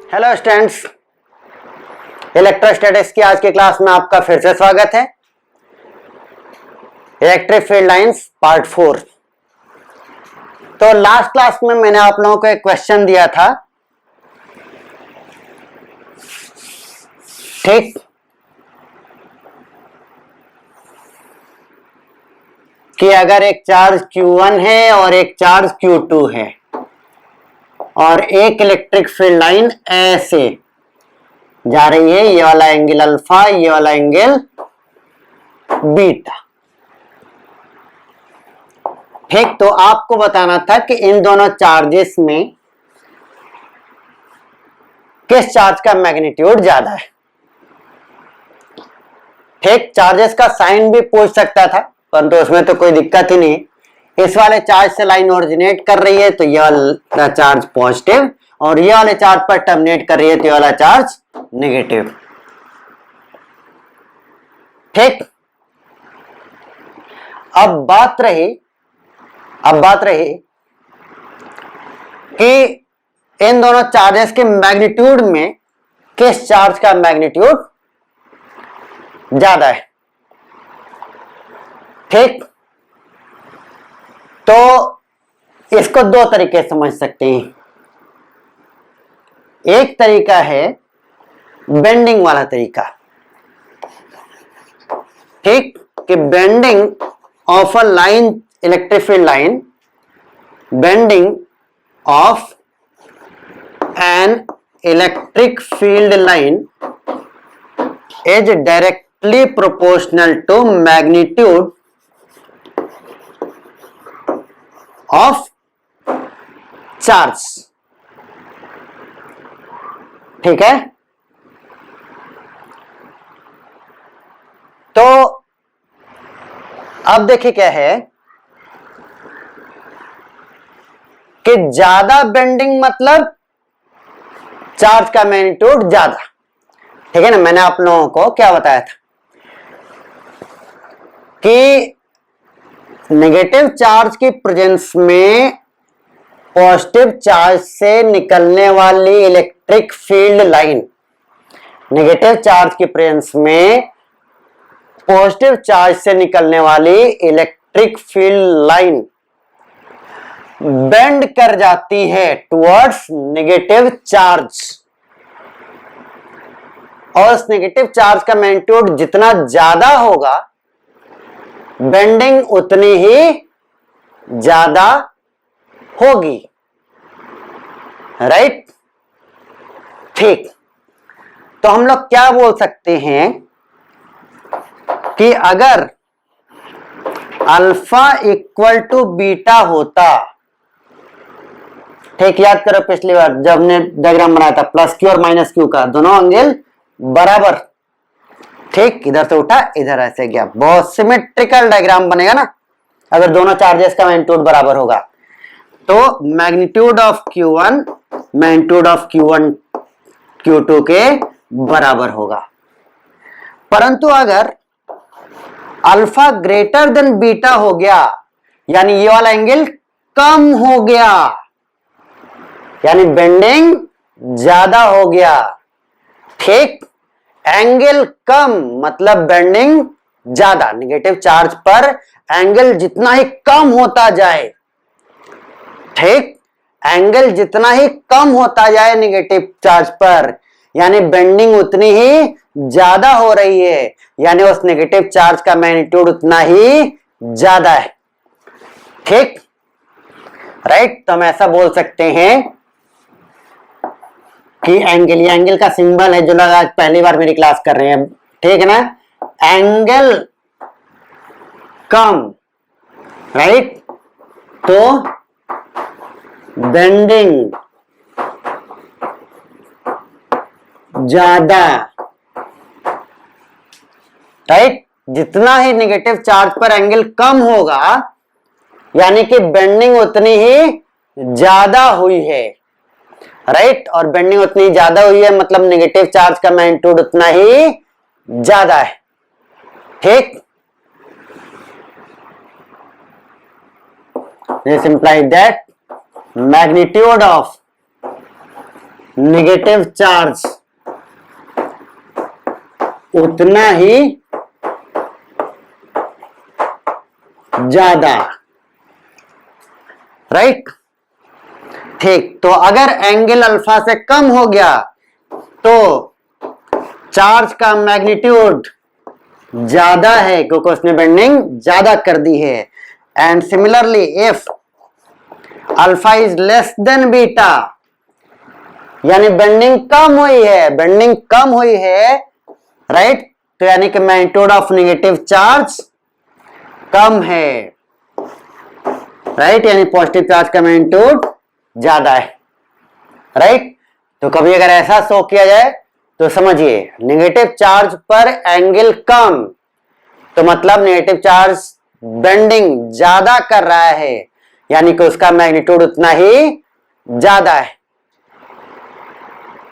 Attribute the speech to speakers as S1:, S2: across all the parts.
S1: Hello students, electrostatics की आज की क्लास में आपका फिर से स्वागत है। Electric field lines part 4। तो लास्ट क्लास में मैंने आप लोगों को एक क्वेश्चन दिया था, ठीक, कि अगर एक चार्ज Q1 है और एक चार्ज Q2 है और एक इलेक्ट्रिक फील्ड लाइन ऐसे जा रही है, ये वाला एंगल अल्फा, ये वाला एंगल बीटा, ठीक। तो आपको बताना था कि इन दोनों चार्जेस में किस चार्ज का मैग्नीट्यूड ज्यादा है, ठीक। चार्जेस का साइन भी पूछ सकता था, परंतु उसमें तो कोई दिक्कत ही नहीं। इस वाले चार्ज से लाइन ओरिजिनेट कर रही है तो ये वाला चार्ज पॉजिटिव, और ये वाले चार्ज पर टर्मिनेट कर रही है तो ये वाला चार्ज नेगेटिव, ठीक। अब बात रही कि इन दोनों चार्जेस के मैग्नीट्यूड में किस चार्ज का मैग्नीट्यूड ज्यादा है, ठीक। तो इसको दो तरीके से समझ सकते हैं। एक तरीका है बेंडिंग वाला तरीका, ठीक, कि bending of a line, electric field line, bending of an electric field line is directly proportional to magnitude of charge, ठीक है। तो अब देखिए क्या है कि ज्यादा बेंडिंग मतलब चार्ज का मैग्नीट्यूड ज्यादा, ठीक है ना। मैंने आप लोगों को क्या बताया था कि नेगेटिव चार्ज की प्रेजेंस में पॉजिटिव चार्ज से निकलने वाली electric field line, negative charge की प्रेजेंस में पॉजिटिव चार्ज से निकलने वाली इलेक्ट्रिक फील्ड लाइन बेंड कर जाती है टुवर्ड्स नेगेटिव चार्ज, और उस नेगेटिव चार्ज का मैग्नीट्यूड जितना ज्यादा होगा बेंडिंग उतनी ही ज्यादा होगी, राइट, ठीक। तो हम लोग क्या बोल सकते हैं कि अगर अल्फा इक्वल टू बीटा होता, ठीक, याद करो पिछली बार जब हमने डायग्राम बनाया था प्लस क्यू और माइनस क्यू का, दोनों एंगल बराबर, ठीक, इधर से उठा इधर ऐसे गया, बहुत सिमेट्रिकल डायग्राम बनेगा ना अगर दोनों चार्जेस का मैग्नीट्यूड बराबर होगा। तो magnitude of Q1 magnitude of Q1 Q2 के बराबर होगा। परंतु अगर अल्फा ग्रेटर देन बीटा हो गया, यानी ये वाला एंगल कम हो गया, यानी बेंडिंग ज्यादा हो गया, ठीक। एंगल कम मतलब बेंडिंग ज्यादा, नेगेटिव चार्ज पर एंगल जितना ही कम होता जाए, ठीक, एंगल जितना ही कम होता जाए नेगेटिव चार्ज पर, यानी बेंडिंग उतनी ही ज्यादा हो रही है, यानी उस नेगेटिव चार्ज का मैग्नीट्यूड उतना ही ज्यादा है, ठीक, राइट। तो हम ऐसा बोल सकते हैं कि एंगल, ये एंगल का सिंबल है जो लोग आज पहली बार मेरी क्लास कर रहे हैं, ठीक है ना, एंगल कम, राइट, तो बेंडिंग ज्यादा, राइट। जितना ही नेगेटिव चार्ज पर एंगल कम होगा यानी कि बेंडिंग उतनी ही ज्यादा हुई है, राइट, और बेंडिंग उतनी ज्यादा हुई है मतलब नेगेटिव चार्ज का मैग्नीट्यूड उतना ही ज्यादा है, ठीक। This implies that magnitude of negative charge उतना ही ज्यादा, राइट। ठीक, तो अगर एंगल अल्फा से कम हो गया तो चार्ज का मैग्नीट्यूड ज्यादा है, क्योंकि उसने बेंडिंग ज्यादा कर दी है। And similarly if alpha is less than beta, यानी बेंडिंग कम हुई है, बेंडिंग कम हुई है, राइट, तो यानी कि मैग्नीट्यूड ऑफ नेगेटिव चार्ज कम है, राइट, यानी पॉजिटिव चार्ज का मैग्नीट्यूड ज्यादा है, राइट। तो कभी अगर ऐसा शो किया जाए तो समझिए नेगेटिव चार्ज पर एंगल कम, तो मतलब नेगेटिव चार्ज बेंडिंग ज्यादा कर रहा है, यानी कि उसका मैग्नीट्यूड उतना ही ज्यादा है,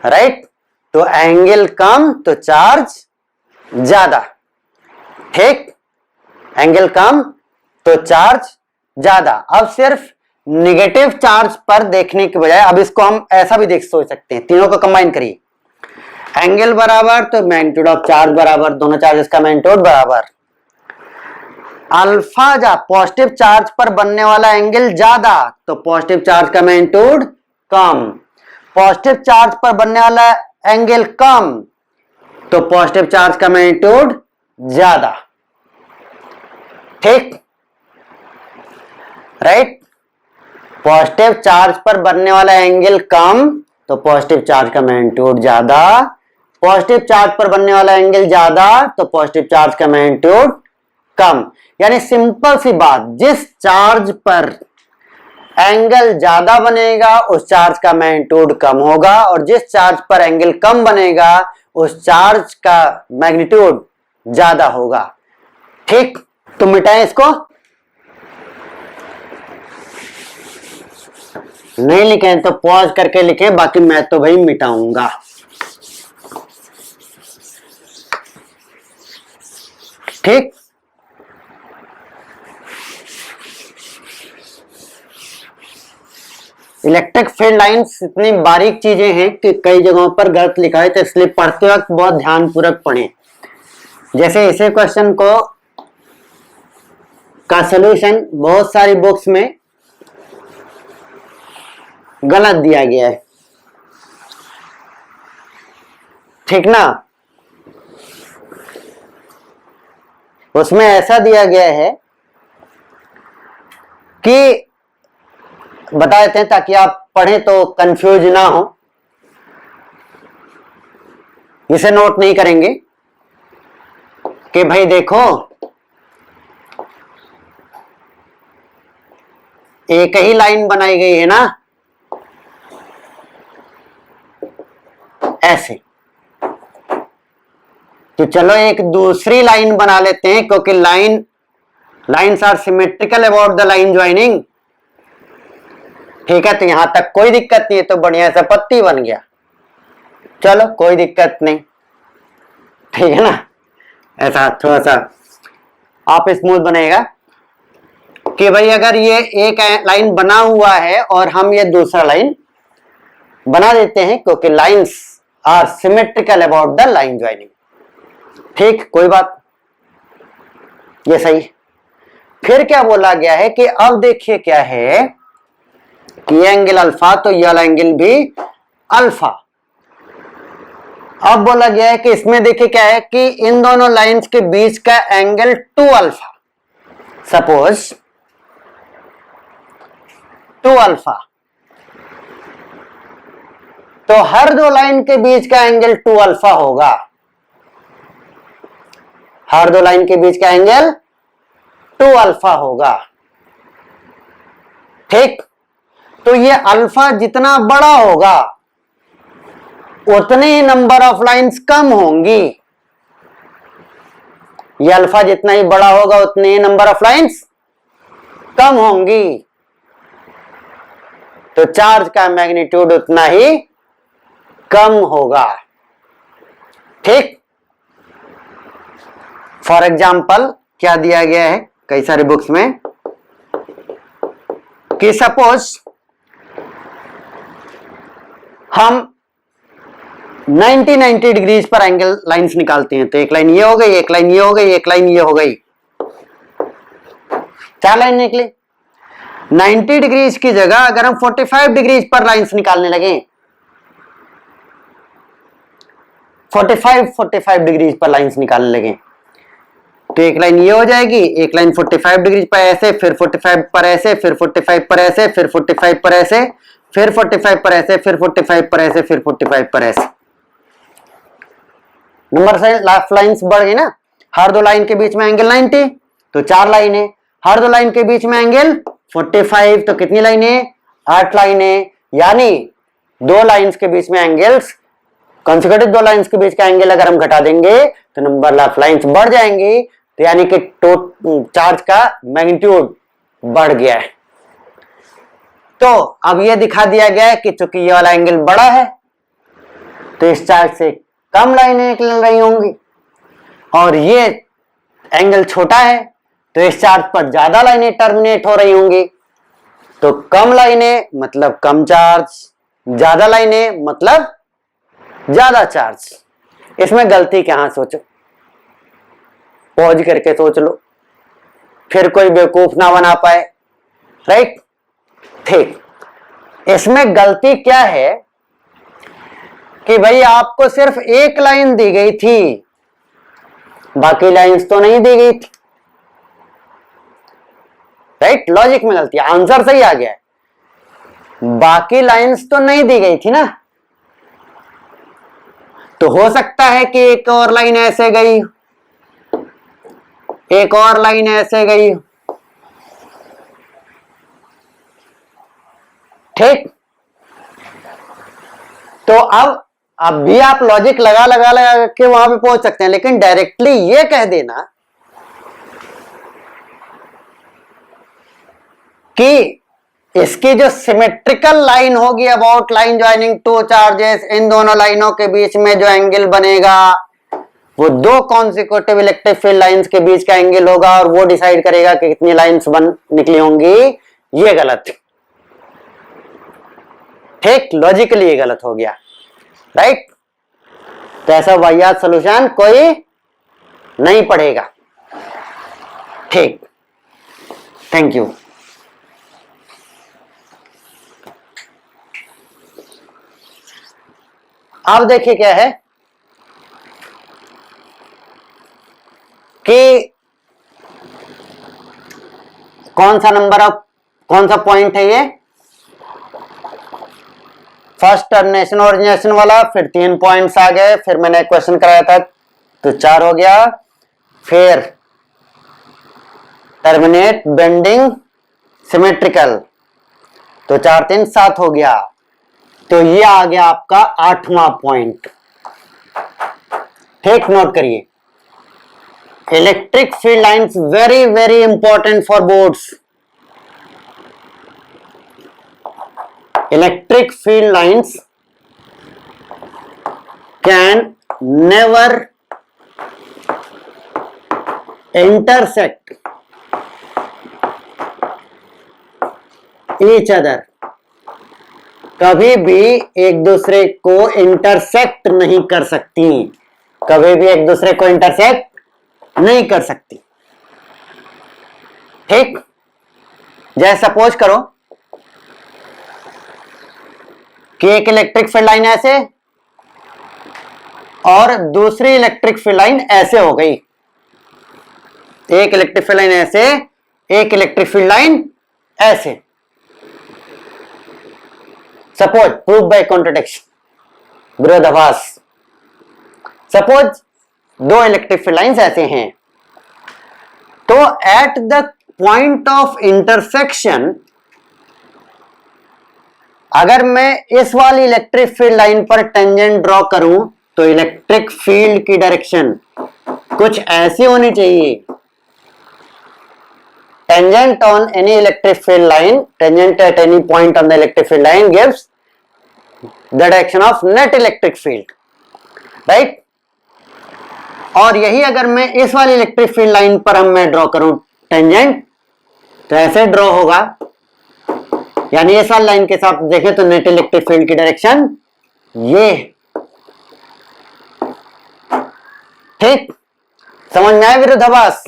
S1: राइट। तो एंगल कम तो चार्ज ज्यादा, ठीक, एंगल कम तो चार्ज ज्यादा। अब सिर्फ नेगेटिव चार्ज पर देखने के बजाय अब इसको हम ऐसा भी सोच सकते हैं, तीनों को कंबाइन करिए, एंगल बराबर तो मैग्नीट्यूड ऑफ चार्ज बराबर, दोनों चार्जेस का मैग्नीट्यूड बराबर। अल्फा जा पॉजिटिव चार्ज पर बनने वाला एंगल ज्यादा तो पॉजिटिव चार्ज का मैग्नीट्यूड कम, पॉजिटिव चार्ज पर बनने वाला एंगल कम तो पॉजिटिव चार्ज का मैग्नीट्यूड ज्यादा, ठीक, राइट। पॉजिटिव चार्ज पर बनने वाला एंगल कम तो पॉजिटिव चार्ज का मैग्नीट्यूड ज्यादा, पॉजिटिव चार्ज पर बनने वाला एंगल ज्यादा तो पॉजिटिव चार्ज का मैग्नीट्यूड कम। यानी सिंपल सी बात, जिस चार्ज पर एंगल ज्यादा बनेगा उस चार्ज का मैग्नीट्यूड कम होगा, और जिस चार्ज पर एंगल कम बनेगा उस चार्ज का मैग्नीट्यूड ज्यादा होगा, ठीक। तो मिटाएं इसको, नहीं लिखें तो पॉज करके लिखें, बाकी मैं तो भाई मिटाऊंगा, ठीक। इलेक्ट्रिक फील्ड लाइंस इतनी बारीक चीजें हैं कि कई जगहों पर गलत लिखा है, तो इसलिए पढ़ते वक्त बहुत ध्यानपूर्वक पढ़ें। जैसे इसे क्वेश्चन को का सलूशन बहुत सारी बुक्स में गलत दिया गया है, ठीक ना। उसमें ऐसा दिया गया है कि बता देते हैं ताकि आप पढ़ें तो कंफ्यूज ना हो, इसे नोट नहीं करेंगे कि भाई देखो एक ही लाइन बनाई गई है ना, ऐसे, तो चलो एक दूसरी लाइन बना लेते हैं, क्योंकि lines are symmetrical about the line joining, ठीक है। तो यहां तक कोई दिक्कत नहीं है, तो बढ़िया सा पत्ती बन गया, चलो कोई दिक्कत नहीं, ठीक है ना। ऐसा थोड़ा सा आप स्मूथ बनेगा कि भाई अगर ये एक लाइन बना हुआ है और हम ये दूसरा लाइन बना देते हैं, क्योंकि lines are symmetrical about the line joining, ठीक, कोई बात, ये सही। फिर क्या बोला गया है कि अब देखिए क्या है कि ये एंगल अल्फा तो ये वाला एंगल भी अल्फा। अब बोला गया है कि इसमें देखिए क्या है कि इन दोनों लाइंस के बीच का एंगल 2 अल्फा, सपोज 2 अल्फा, तो हर दो लाइन के बीच का एंगल 2 अल्फा होगा, हर दो लाइन के बीच का एंगल 2 अल्फा होगा, ठीक। तो ये अल्फा जितना बड़ा होगा उतने ही नंबर ऑफ लाइंस कम होंगी, ये अल्फा जितना ही बड़ा होगा उतने ही नंबर ऑफ लाइंस कम होंगी, तो चार्ज का मैग्नीट्यूड उतना ही कम होगा, ठीक। फॉर एग्जाम्पल क्या दिया गया है कई सारे बुक्स में कि सपोज हम 90 डिग्रीज पर एंगल लाइंस निकालते हैं। तो एक लाइन ये हो गई, एक लाइन ये हो गई, एक लाइन ये हो गई, 4 लाइन निकली। 90 डिग्रीज की जगह अगर हम 45 डिग्रीज पर लाइंस निकालने लगे, 45 डिग्रीज पर लाइंस निकालने लगे, तो एक लाइन ये हो जाएगी, एक लाइन 45 डिग्री पर ऐसे, फिर 45 पर ऐसे, फिर 45 पर ऐसे, फिर 45 पर ऐसे, फिर 45 पर ऐसे, फिर 45 पर ऐसे, फिर 45 पर ऐसे। नंबर से लाइंस बढ़ गई ना। हर दो लाइन के बीच में एंगल 90, तो 4 लाइनें। हर दो लाइन के बीच में एंगल 45, तो कितनी लाइनें? 8 लाइनें। यानी दो लाइंस के बीच में एंगल्स, कंसेक्यूटिव दो लाइंस के बीच का एंगल अगर हम घटा देंगे तो नंबर ऑफ लाइंस बढ़ जाएंगी। तो यानी कि चार्ज का मैग्नीट्यूड बढ़ गया है। तो अब यह दिखा दिया गया है कि चूंकि ये वाला एंगल बड़ा है तो इस चार्ज से कम लाइनें निकल रही होंगी, और ये एंगल छोटा है तो इस चार्ज पर ज्यादा लाइनें टर्मिनेट हो रही होंगी। तो कम लाइनें मतलब कम चार्ज, ज्यादा लाइनें मतलब ज्यादा चार्ज। इसमें गलती कहां? सोचो, पॉज करके सोच लो, फिर कोई बेवकूफ ना बना पाए। राइट, ठीक। इसमें गलती क्या है कि भाई आपको सिर्फ एक लाइन दी गई थी, बाकी लाइंस तो नहीं दी गई थी। राइट, लॉजिक में गलती। आंसर सही आ गया है, बाकी लाइंस तो नहीं दी गई थी ना। तो हो सकता है कि एक और लाइन ऐसे गई, एक और लाइन ऐसे गई। ठीक, तो अब भी आप लॉजिक लगा के वहां पे पहुंच सकते हैं, लेकिन डायरेक्टली ये कह देना कि इसकी जो सिमेट्रिकल लाइन होगी about line joining two charges, इन दोनों लाइनों के बीच में जो एंगल बनेगा वो दो कॉन्सिक्यूटिव इलेक्ट्रिक फील्ड लाइंस के बीच का एंगल होगा, और वो डिसाइड करेगा कि कितनी लाइंस निकली होंगी। ये गलत, ठीक, लॉजिकली ये गलत हो गया। राइट, तो ऐसा वाहियात सॉल्यूशन कोई नहीं पढ़ेगा। ठीक, थैंक यू। अब देखिए क्या है कि कौन सा नंबर ऑफ, कौन सा पॉइंट है ये? फर्स्ट टर्मिनेशन ओरिजिनेशन वाला, फिर 3 पॉइंट्स आ गए, फिर मैंने क्वेश्चन कराया था तो 4 हो गया, फिर टर्मिनेट बेंडिंग सिमेट्रिकल, तो 4 3 7 हो गया। तो ये आ गया आपका 8वां पॉइंट। ठीक, नोट करिए, electric field lines very very important for boards. Electric field lines can never intersect each other. कभी भी एक दूसरे को इंटरसेक्ट नहीं कर सकती, कभी भी एक दूसरे को इंटरसेक्ट नहीं कर सकती। ठीक, जैसे सपोज करो कि एक इलेक्ट्रिक फील्ड लाइन ऐसे और दूसरी इलेक्ट्रिक फील्ड लाइन ऐसे हो गई। एक इलेक्ट्रिक फील्ड लाइन ऐसे, एक इलेक्ट्रिक फील्ड लाइन ऐसे। सपोज, प्रूव बाय कॉन्ट्रडिक्शन, विरोधाभास। सपोज दो इलेक्ट्रिक फील्ड लाइंस ऐसे हैं, तो at the point of intersection अगर मैं इस वाली इलेक्ट्रिक फील्ड लाइन पर टेंजेंट ड्रॉ करूं तो इलेक्ट्रिक फील्ड की डायरेक्शन कुछ ऐसी होनी चाहिए। Tangent on any electric field line, tangent at any point on the electric field line gives the direction of net electric field. Right, और यही अगर मैं इस वाली इलेक्ट्रिक फील्ड लाइन पर मैं ड्रॉ करूं टेंजेंट, तो ऐसे ड्रॉ होगा। यानी इस वाली लाइन के साथ देखें तो नेट इलेक्ट्रिक फील्ड की डायरेक्शन ये, समझ में आया विरोधाभास?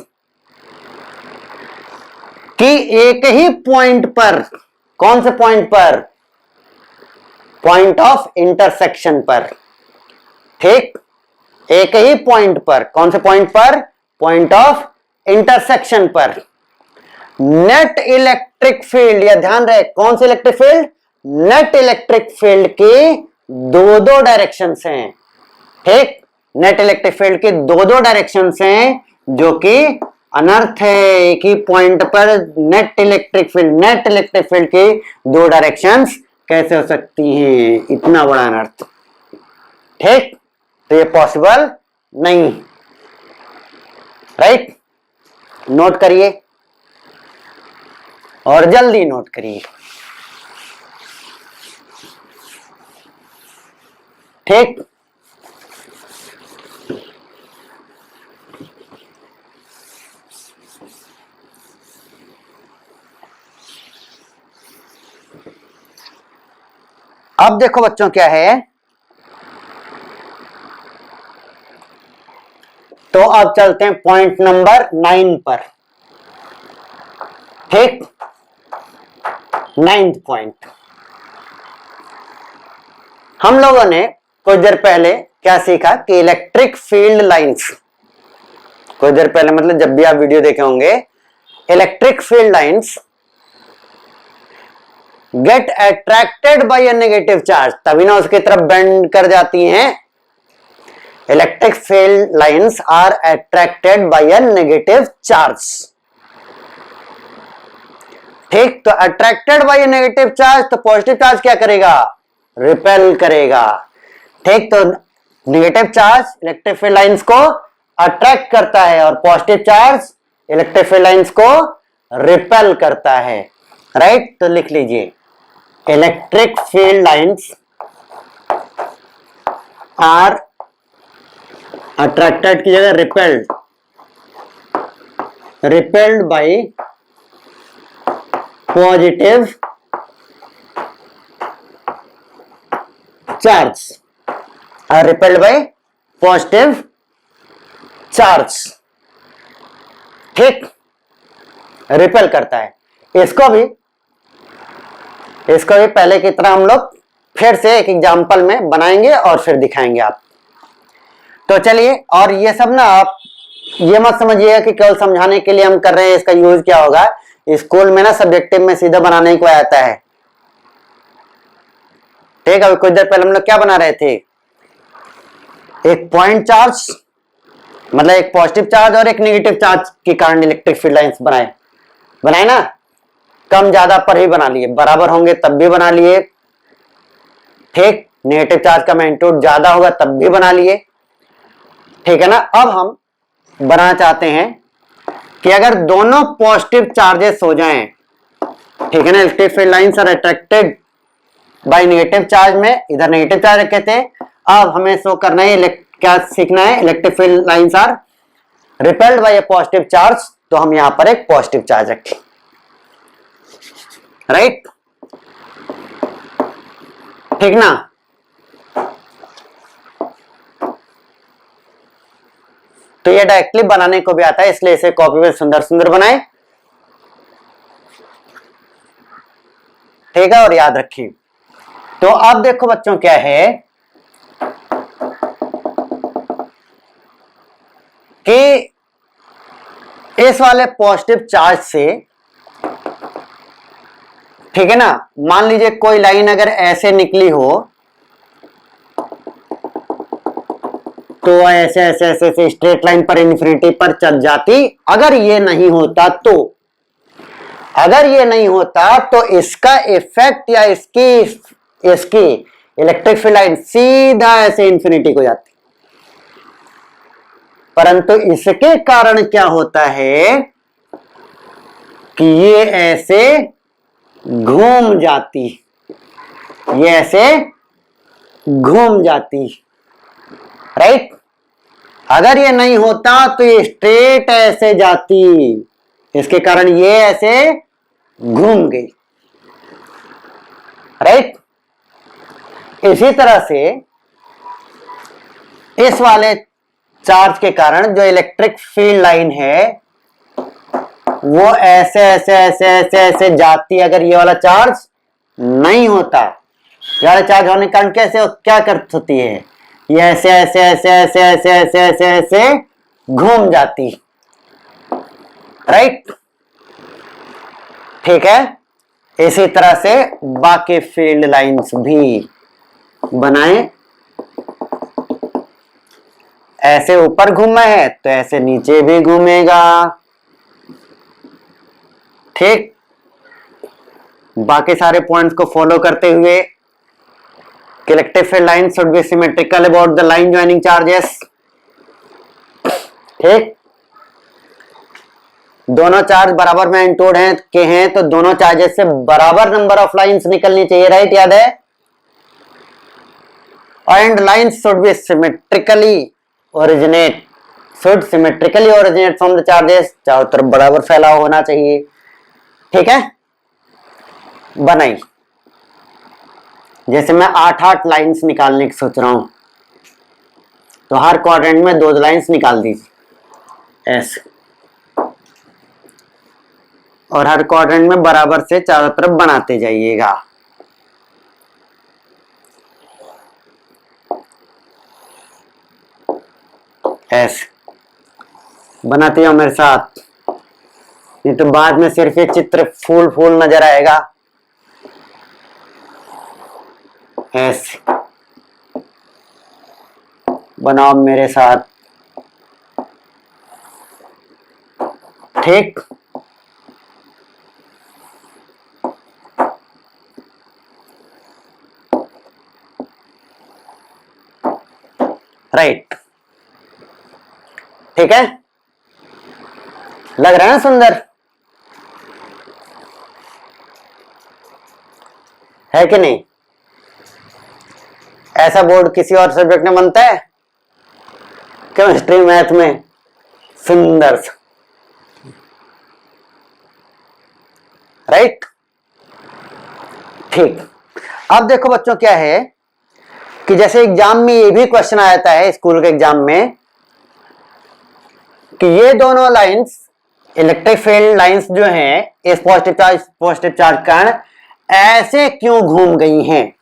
S1: कि एक ही पॉइंट पर, कौन से पॉइंट पर? पॉइंट ऑफ इंटरसेक्शन पर, ठीक, एक ही पॉइंट पर, कौन से पॉइंट पर? पॉइंट ऑफ इंटरसेक्शन पर नेट इलेक्ट्रिक फील्ड, या ध्यान रहे कौन से electric field? Net electric field की दो दो डायरेक्शन हैं, ठीक, नेट इलेक्ट्रिक फील्ड की दो दो डायरेक्शन हैं, जो कि अनर्थ है। एक ही पॉइंट पर नेट इलेक्ट्रिक फील्ड की दो डायरेक्शंस कैसे हो सकती हैं? इतना बड़ा अनर्थ, ठीक, तो ये पॉसिबल नहीं, राइट? नोट करिए और जल्दी नोट करिए, ठीक। अब देखो बच्चों क्या है, तो अब चलते हैं पॉइंट नंबर 9 पर, ठीक। 9th पॉइंट, हम लोगों ने कुछ देर पहले क्या सीखा कि इलेक्ट्रिक फील्ड लाइंस, कुछ देर पहले मतलब जब भी आप वीडियो देखे होंगे, electric field lines get attracted by a negative charge, तभी ना उसकी तरफ बेंड कर जाती हैं। Electric field lines are attracted by a negative charge, ठीक। तो attracted by a negative charge, तो पॉजिटिव चार्ज क्या करेगा? रिपेल करेगा, ठीक। तो negative charge electric field lines को अट्रैक्ट करता है और positive charge electric field lines को रिपेल करता है, राइट? तो लिख लीजिए, electric field lines are attracted की जगह repelled by positive charge, repelled by positive charge, ठीक, रिपेल करता है। इसको भी पहले की तरह हम लोग फिर से एक एग्जांपल में बनाएंगे और फिर दिखाएंगे आप। तो चलिए, और ये सब ना आप ये मत समझिएगा कि केवल समझाने के लिए हम कर रहे हैं, इसका यूज क्या होगा स्कूल में ना, सब्जेक्टिव में सीधा बनाने को आता है, ठीक। अभी कुछ देर पहले हम लोग क्या बना रहे थे? एक पॉइंट चार्ज, मतलब एक पॉजिटिव चार्ज और एक नेगेटिव चार्ज के कारण इलेक्ट्रिक फील्ड लाइंस बनाए ना, कम ज्यादा पर ही बना लिए, बराबर होंगे तब भी बना लिए, ठीक। नेगेटिव चार्ज का मैग्नीट्यूड ज्यादा होगा तब भी बना लिए, ठीक है ना। अब हम बनाना चाहते हैं कि अगर दोनों पॉजिटिव चार्जेस हो जाएं, ठीक है ना, electric field lines are attracted by negative charge में, इधर नेगेटिव चार्ज रखे थे, अब हमें शो करना है, क्या सीखना है? Electric field lines are repelled by a positive charge, तो हम यहां पर एक पॉजिटिव चार्ज रखें, राइट, ठीक ना। तो ये डायरेक्टली बनाने को भी आता है, इसलिए इसे कॉपी में सुंदर सुंदर बनाए, ठीक है, और याद रखिए। तो अब देखो बच्चों क्या है कि इस वाले पॉजिटिव चार्ज से, ठीक है ना, मान लीजिए कोई लाइन अगर ऐसे निकली हो, तो ऐसे ऐसे ऐसे ऐसे स्ट्रेट लाइन पर इन्फिनिटी पर चल जाती। अगर ये नहीं होता तो इसका इफेक्ट या इसकी इलेक्ट्रिक फील्ड लाइन सीधा ऐसे इन्फिनिटी को जाती, परंतु इसके कारण क्या होता है कि ये ऐसे घूम जाती, राइट। अगर ये नहीं होता तो ये स्ट्रेट ऐसे जाती, इसके कारण ये ऐसे घूम गई, राइट। इसी तरह से इस वाले चार्ज के कारण जो इलेक्ट्रिक फील्ड लाइन है वो ऐसे ऐसे ऐसे ऐसे ऐसे जाती, अगर ये वाला चार्ज नहीं होता, ये वाला चार्ज होने के कारण कैसे क्या करती होती है, ये ऐसे ऐसे ऐसे ऐसे ऐसे ऐसे ऐसे ऐसे घूम जाती, राइट। ठीक है, इसी तरह से बाकी फील्ड लाइंस भी बनाए। ऐसे ऊपर घूमा है तो ऐसे नीचे भी घूमेगा, ठीक। बाकी सारे पॉइंट्स को फॉलो करते हुए electric field line should be symmetrical about the line joining charges, ठीक। दोनों चार्ज बराबर मैग्नीट्यूड हैं तो दोनों चार्जेस से बराबर नंबर ऑफ लाइंस निकलनी चाहिए, राइट, याद है। And lines should be symmetrically originate from the charges, चारों तरफ बराबर फैलाव होना चाहिए, ठीक है। बनाई, जैसे मैं 8 लाइंस निकालने की सोच रहा हूं तो हर क्वाड्रेंट में 2 लाइंस निकाल दीजिए ऐसे, और हर क्वाड्रेंट में बराबर से चारों तरफ बनाते जाइएगा। ऐसे बनाते जाओ मेरे साथ, नहीं तो बाद में सिर्फ ये चित्र फूल फूल नजर आएगा। ऐसे बनाओ मेरे साथ, ठीक। राइट, ठीक है, लग रहा है ना सुंदर, है कि नहीं। ऐसा बोर्ड किसी और सब्जेक्ट में बनता है, केमिस्ट्री मैथ में, सुंदर सा, राइट, ठीक। अब देखो बच्चों क्या है कि जैसे एग्जाम में ये भी क्वेश्चन आता है स्कूल के एग्जाम में कि ये दोनों लाइंस इलेक्ट्रिक फील्ड लाइंस जो हैं इस पॉजिटिव चार्ज कारण ऐसे क्यों घूम गई हैं,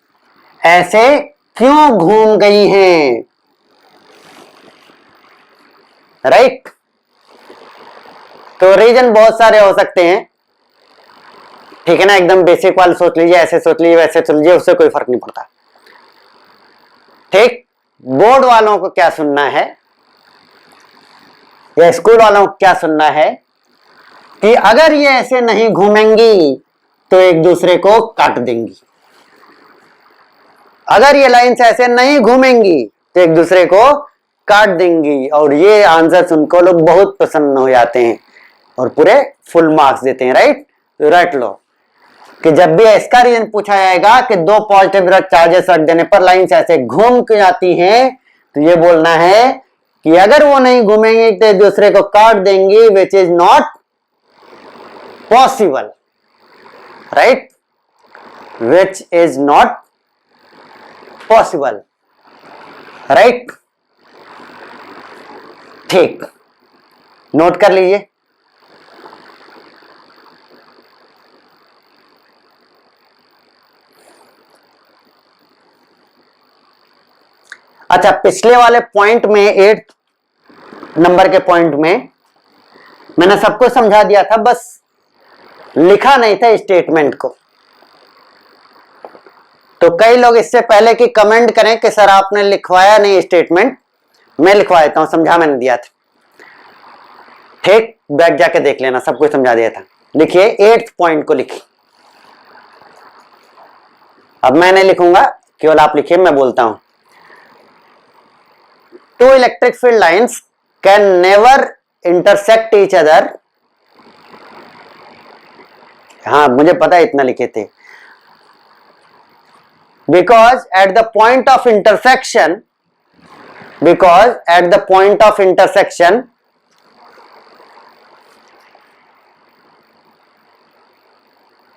S1: ऐसे क्यों घूम गई हैं, राइट। तो रीजन बहुत सारे हो सकते हैं, ठीक है ना। एकदम बेसिक वाले सोच लीजिए, ऐसे सोच लीजिए, वैसे सोच लीजिए, उससे कोई फर्क नहीं पड़ता, ठीक। बोर्ड वालों को क्या सुनना है या स्कूल वालों को क्या सुनना है कि अगर ये ऐसे नहीं घूमेंगी तो एक दूसरे को काट देंगी, अगर ये लाइंस ऐसे नहीं घूमेंगी तो एक दूसरे को काट देंगी। और ये आंसर सुनकर लोग बहुत प्रसन्न हो जाते हैं और पूरे फुल मार्क्स देते हैं, राइट। तो रट लो कि जब भी इसका रीजन पूछा जाएगा कि 2 पॉजिटिव चार्जेस रख देने पर लाइंस ऐसे घूम के जाती हैं, तो ये बोलना है कि अगर वो नहीं घूमेंगे तो एक दूसरे को काट देंगी, which is not possible, right, which is not possible, right, ठीक। नोट कर लीजिए। अच्छा, पिछले वाले पॉइंट में 8 नंबर के पॉइंट में मैंने सबको समझा दिया था, बस लिखा नहीं था स्टेटमेंट को। तो कई लोग इससे पहले कि कमेंट करें कि सर आपने लिखवाया नहीं स्टेटमेंट, मैं लिखवा देता हूं, समझा मैंने दिया था, ठीक। बैठ जाके देख लेना, सब कुछ समझा दिया था। लिखिए 8th पॉइंट को लिखिए। अब मैं नहीं लिखूंगा, केवल आप लिखिए, मैं बोलता हूं। 2 electric field lines can never intersect each other. हाँ, मुझे पता है, इतना लिखे थे। because at the point of intersection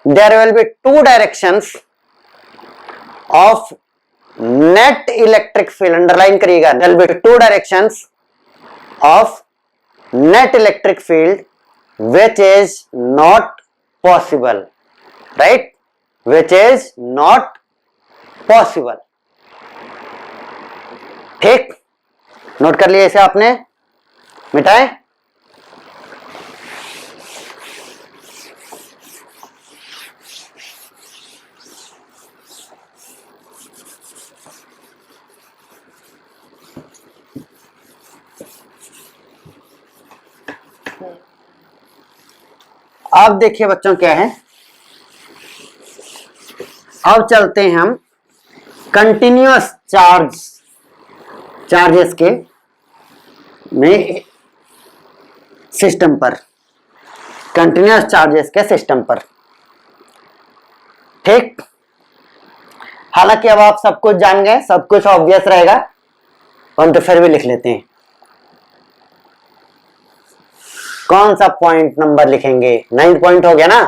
S1: there will be 2 directions of net electric field, underline करिएगा, there will be 2 directions of net electric field which is not possible, right? Which is not possible. ठीक, note कर लिया इसे आपने, मिटाए। अब देखिए बच्चों क्या है, अब चलते हैं हम कंटिन्यूअस चार्जेस के में सिस्टम पर, कंटिन्यूअस चार्जेस के सिस्टम पर। ठीक, हालांकि अब आप सब कुछ जान गए, सब कुछ ऑब्वियस रहेगा, परंतु फिर भी लिख लेते हैं। कौन सा पॉइंट नंबर लिखेंगे? 9th पॉइंट हो गया ना,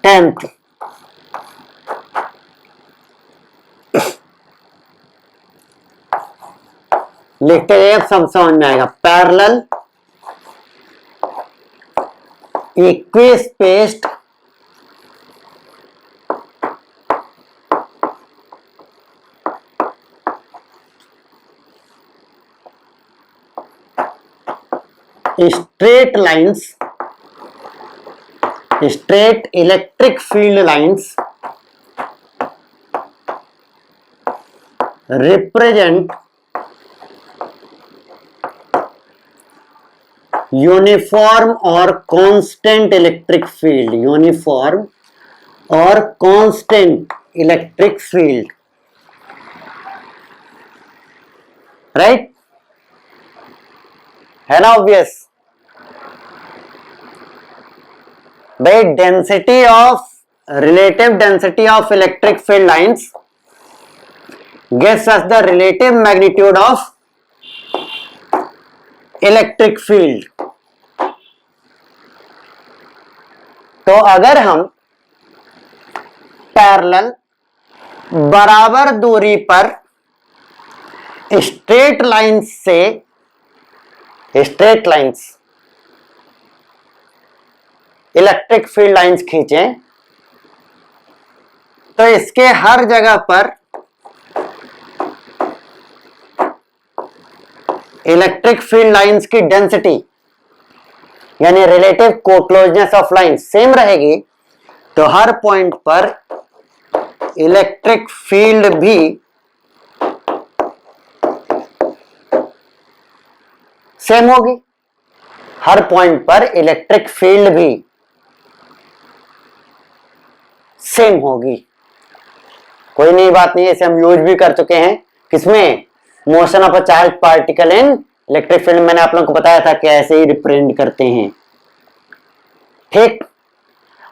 S1: 10th। लिखते हैं, सब समझ में आएगा। Parallel equispaced straight lines, straight electric field lines represent uniform or constant electric field, uniform or constant electric field, right? है ना ऑब्वियस भाई। Density of, relative density of electric field lines gives us the relative magnitude of electric field. तो अगर हम parallel बराबर दूरी पर straight lines से, straight lines electric field lines खींचें, तो इसके हर जगह पर इलेक्ट्रिक फील्ड लाइंस की डेंसिटी यानी relative closeness of line same रहेगी। तो हर पॉइंट पर इलेक्ट्रिक फील्ड भी सेम होगी, हर पॉइंट पर इलेक्ट्रिक फील्ड भी सेम होगी। कोई नई बात नहीं है, इसे हम यूज भी कर चुके हैं। किसमें? Motion of a charge particle in electric field. मैंने आप लोगों को बताया था कि ऐसे ही रिप्रेजेंट करते हैं। ठीक,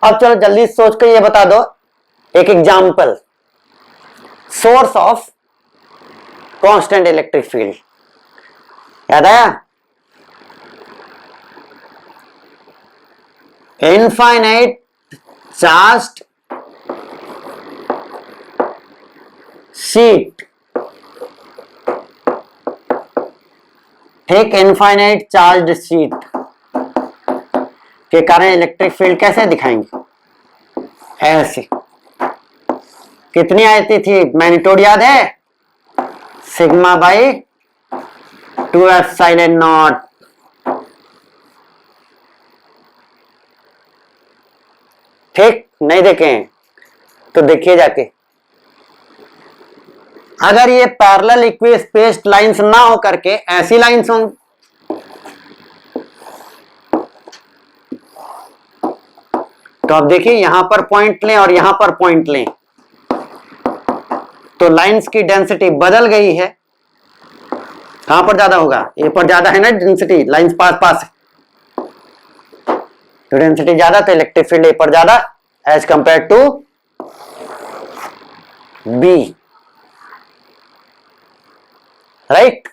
S1: अब चलो जल्दी सोच कर ये बता दो एक example, source of constant electric field. याद आया? इनफाइनाइट चार्ज्ड शीट, ठीक, इनफाइनाइट चार्ज्ड शीट के कारण इलेक्ट्रिक फील्ड कैसे दिखाएंगे? ऐसे। कितनी आती थी? मैग्नीट्यूड याद है? Sigma by 2 epsilon not. ठीक, नहीं देखें तो देखिए जाके। अगर ये पैरेलल इक्विस्पेस्ड लाइंस ना हो करके ऐसी लाइंस हों, तो अब देखिए यहां पर पॉइंट लें और यहां पर पॉइंट लें, तो लाइंस की डेंसिटी बदल गई है। कहां पर ज्यादा होगा? ए पर ज्यादा है ना डेंसिटी, लाइंस पास पास है तो डेंसिटी ज्यादा, तो इलेक्ट्रिक फील्ड ए पर ज्यादा as compared to B, right?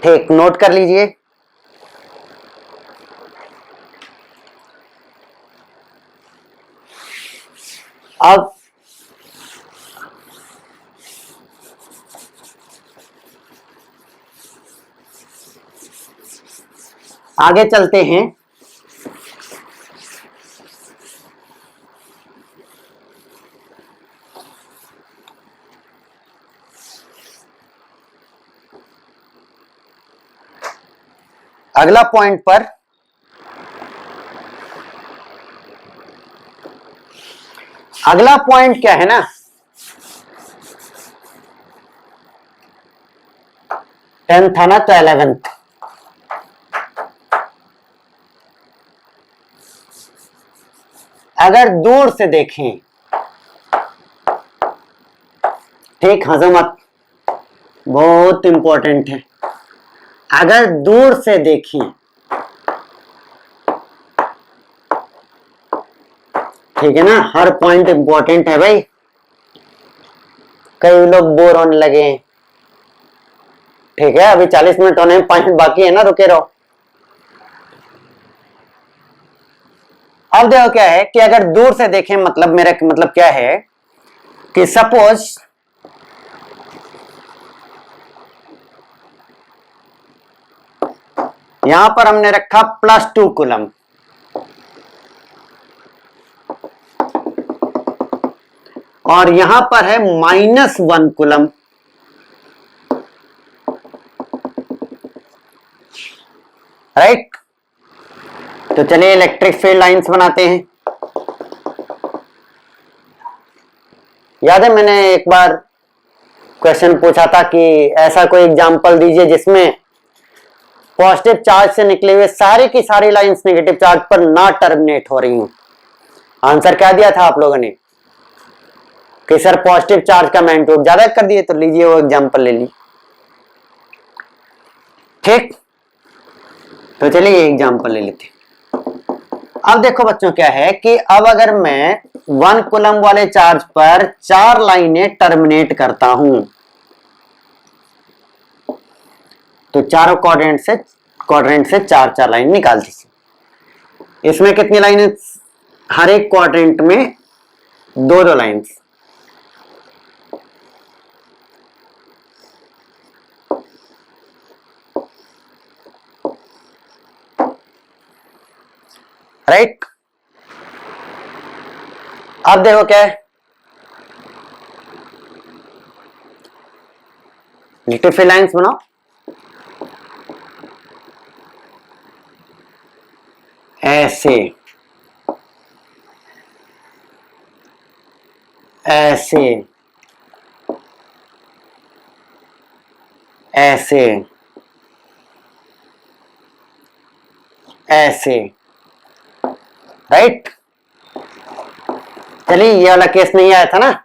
S1: ठीक, नोट कर लीजिए। अब आगे चलते हैं। अगला पॉइंट पर अगला पॉइंट क्या है ना, टेंथ था ना तो 11th। अगर दूर से देखें, ठीक, हंसो मत, बहुत इंपॉर्टेंट है। अगर दूर से देखें, ठीक है ना, हर पॉइंट इंपॉर्टेंट है भाई। कई लोग बोर होने लगे हैं, ठीक है, अभी 40 मिनट होने में 5 मिनट बाकी है ना, रुके रहो। अब देखो क्या है कि अगर दूर से देखें, मतलब मेरा मतलब क्या है कि सपोज यहां पर हमने रखा +2 कूलम और यहां पर है -1 कूलम, राइट। तो चलिए इलेक्ट्रिक फील्ड लाइंस बनाते हैं। याद है मैंने एक बार क्वेश्चन पूछा था कि ऐसा कोई एग्जांपल दीजिए जिसमें पॉजिटिव चार्ज से निकले हुए सारी की सारी लाइंस नेगेटिव चार्ज पर ना टर्मिनेट हो रही हूं। आंसर क्या दिया था आप लोगों ने कि सर पॉजिटिव चार्ज का मैग्नीट्यूड ज्यादा कर दिए, तो लीजिए वो एग्जांपल ले ली, ठीक। तो चलिए एग्जांपल ले लेते। अब देखो बच्चों क्या है कि अब अगर मैं 1 कूलम वाले चार्ज पर 4 लाइनें टर्मिनेट करता हूं, तो चारों क्वाड्रेंट से 4 लाइन निकाल दीजिए। इसमें कितनी लाइनें, हर एक क्वाड्रेंट में 2 लाइन्स, राइट। अब देखो क्या है, इलेक्ट्रिक फील्ड लाइंस बनाओ। ऐसे ऐसे ऐसे ऐसे, राइट। चलिए ये वाला केस नहीं आया था ना,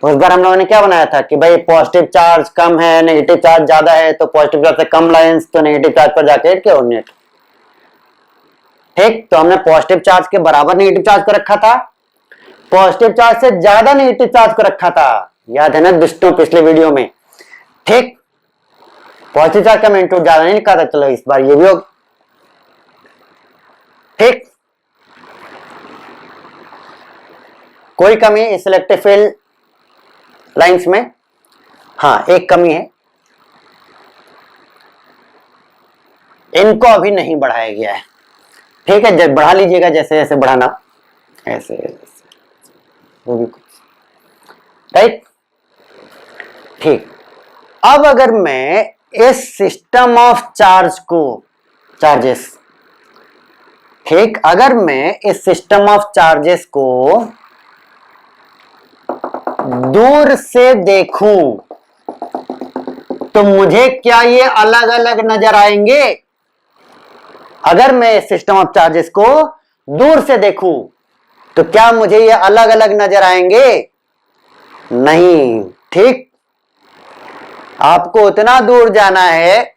S1: उस बार हम लोगों ने क्या बनाया था कि भाई पॉजिटिव चार्ज कम है, नेगेटिव चार्ज ज्यादा है, तो पॉजिटिव चार्ज से कम लाइंस तो नेगेटिव चार्ज पर जाके क्या ओरिजिनेट, ठीक। तो हमने पॉजिटिव चार्ज के बराबर नेगेटिव चार्ज को रखा था, पॉजिटिव चार्ज से ज्यादा नेगेटिव चार्ज को रखा था, याद है ना दोस्तों पिछले वीडियो में, ठीक। पॉजिटिव चार्ज का मैग्नीट्यूड ज्यादा नहीं लिखा था, चलो इस बार ये भी होगा, ठीक। कोई कमी इस इलेक्ट्रिक फील्ड लाइंस में? हाँ एक कमी है, इनको अभी नहीं बढ़ाया गया है, ठीक है। जब बढ़ा लीजिएगा जैसे जैसे बढ़ाना, ऐसे ऐसे वो भी कुछ, राइट, ठीक। अब अगर मैं इस सिस्टम ऑफ चार्जेस, ठीक, अगर मैं इस सिस्टम ऑफ चार्जेस को दूर से देखूं तो मुझे क्या ये अलग अलग नजर आएंगे? अगर मैं इस सिस्टम ऑफ चार्जेस को दूर से देखूं तो क्या मुझे ये अलग अलग नजर आएंगे? नहीं, ठीक। आपको उतना दूर जाना है,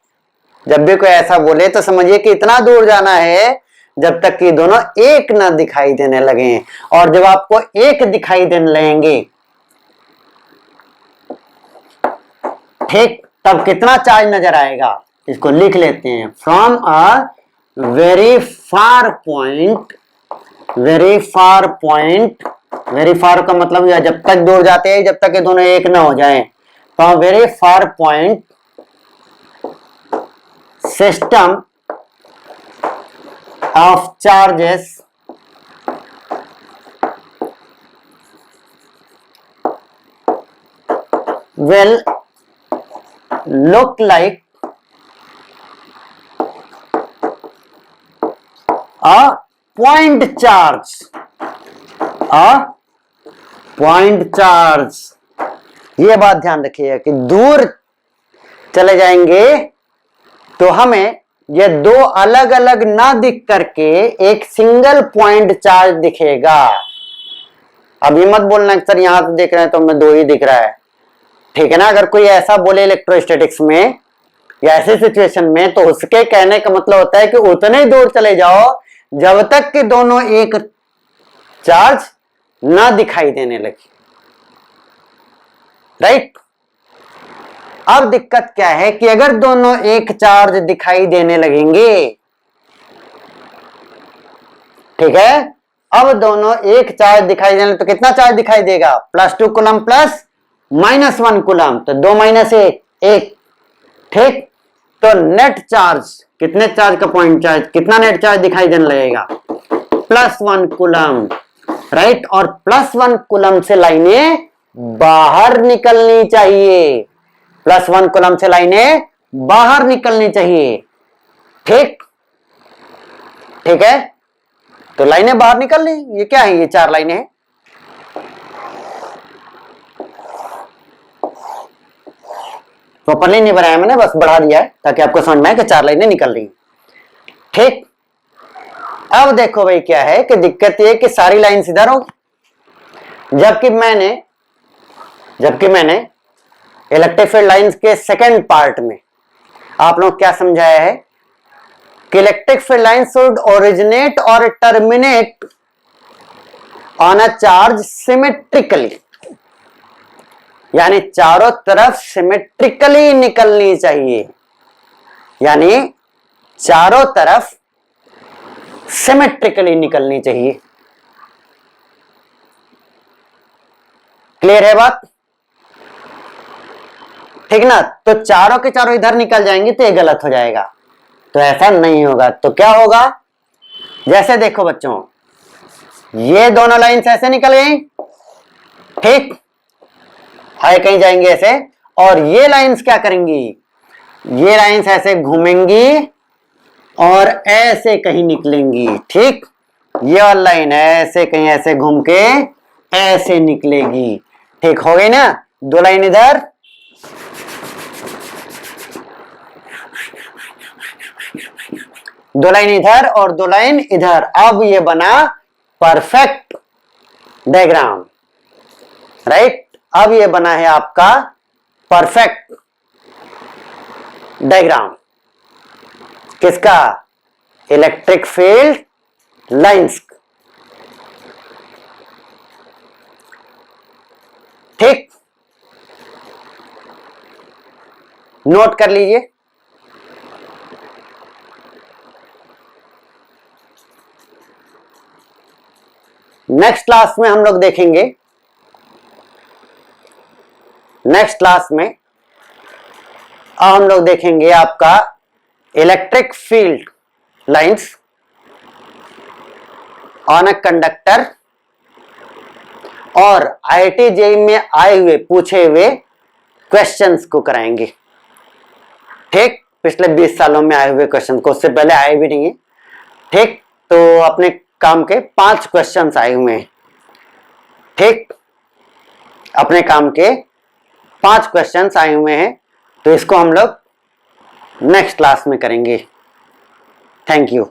S1: जब भी कोई ऐसा बोले तो समझिए कि इतना दूर जाना है जब तक कि दोनों एक ना दिखाई देने लगे, और जब आपको एक दिखाई देने लगेंगे, ठीक, तब कितना चार्ज नजर आएगा? इसको लिख लेते हैं, from a very far point, very far का मतलब जब तक दूर जाते हैं जब तक ये दोनों एक ना हो जाएं, from very far point system of charges will look like a point charge. A point charge. ये बात ध्यान रखिएगा कि दूर चले जाएंगे तो हमें ये दो अलग अलग ना दिख करके एक सिंगल पॉइंट चार्ज दिखेगा। अब ये मत बोलना सर यहां से देख रहे हैं तो हमें दो ही दिख रहा है, ठीक है ना। अगर कोई ऐसा बोले इलेक्ट्रोस्टैटिक्स में या ऐसे सिचुएशन में तो उसके कहने का मतलब होता है कि उतने ही दूर चले जाओ जब तक कि दोनों एक चार्ज ना दिखाई देने लगे, राइट। अब दिक्कत क्या है कि अगर दोनों एक चार्ज दिखाई देने लगेंगे, ठीक है, अब दोनों एक चार्ज दिखाई देने तो कितना चार्ज दिखाई देगा, +2 कूलम प्लस -1 कूलम, तो 2 - 1 1, ठीक। तो नेट चार्ज कितने चार्ज का पॉइंट चार्ज कितना नेट चार्ज दिखाई देने लगेगा, +1 कूलम, राइट। और +1 कूलम से लाइनें बाहर निकलनी चाहिए, +1 कूलम से लाइनें बाहर निकलनी चाहिए, ठीक, ठीक है। तो लाइनें बाहर निकल ली, ये क्या है, ये 4 लाइनें हैं। प्रॉपरली नहीं बनाया मैंने, बस बढ़ा दिया है ताकि आपको समझ में आए कि 4 लाइनें निकल रही, ठीक। अब देखो भाई क्या है कि दिक्कत ये कि सारी लाइन इधर होगी, जबकि मैंने इलेक्ट्रिक फील्ड लाइंस के सेकंड पार्ट में आप लोग क्या समझाया है कि electric field line should originate और terminate on a charge symmetrically, यानी चारों तरफ सिमेट्रिकली निकलनी चाहिए, यानी चारों तरफ सिमेट्रिकली निकलनी चाहिए। क्लियर है बात, ठीक ना। तो चारों के चारों इधर निकल जाएंगे तो ये गलत हो जाएगा, तो ऐसा नहीं होगा। तो क्या होगा, जैसे देखो बच्चों, ये दोनों लाइंस ऐसे निकल गई, ठीक है, कहीं जाएंगे ऐसे, और ये लाइंस क्या करेंगी, ये लाइंस ऐसे घूमेंगी और ऐसे कहीं निकलेंगी, ठीक। ये वाली लाइन ऐसे कहीं ऐसे घूम के ऐसे निकलेगी, ठीक हो गई ना। 2 लाइन इधर, 2 लाइन इधर और 2 लाइन इधर। अब ये बना परफेक्ट डायग्राम, राइट। अब ये बना है आपका परफेक्ट डायग्राम, किसका, इलेक्ट्रिक फील्ड लाइंस, ठीक। नोट कर लीजिए। नेक्स्ट क्लास में हम लोग देखेंगे, नेक्स्ट क्लास में हम लोग देखेंगे आपका electric field lines on a conductor और IIT JEE में आए हुए पूछे हुए क्वेश्चंस को कराएंगे, ठीक। पिछले 20 सालों में आए हुए क्वेश्चन को, उससे पहले आए भी नहीं है, ठीक। तो अपने काम के 5 क्वेश्चंस आए हुए हैं, ठीक। अपने काम के 5 क्वेश्चंस आए हुए हैं, तो इसको हम लोग नेक्स्ट क्लास में करेंगे। Thank you.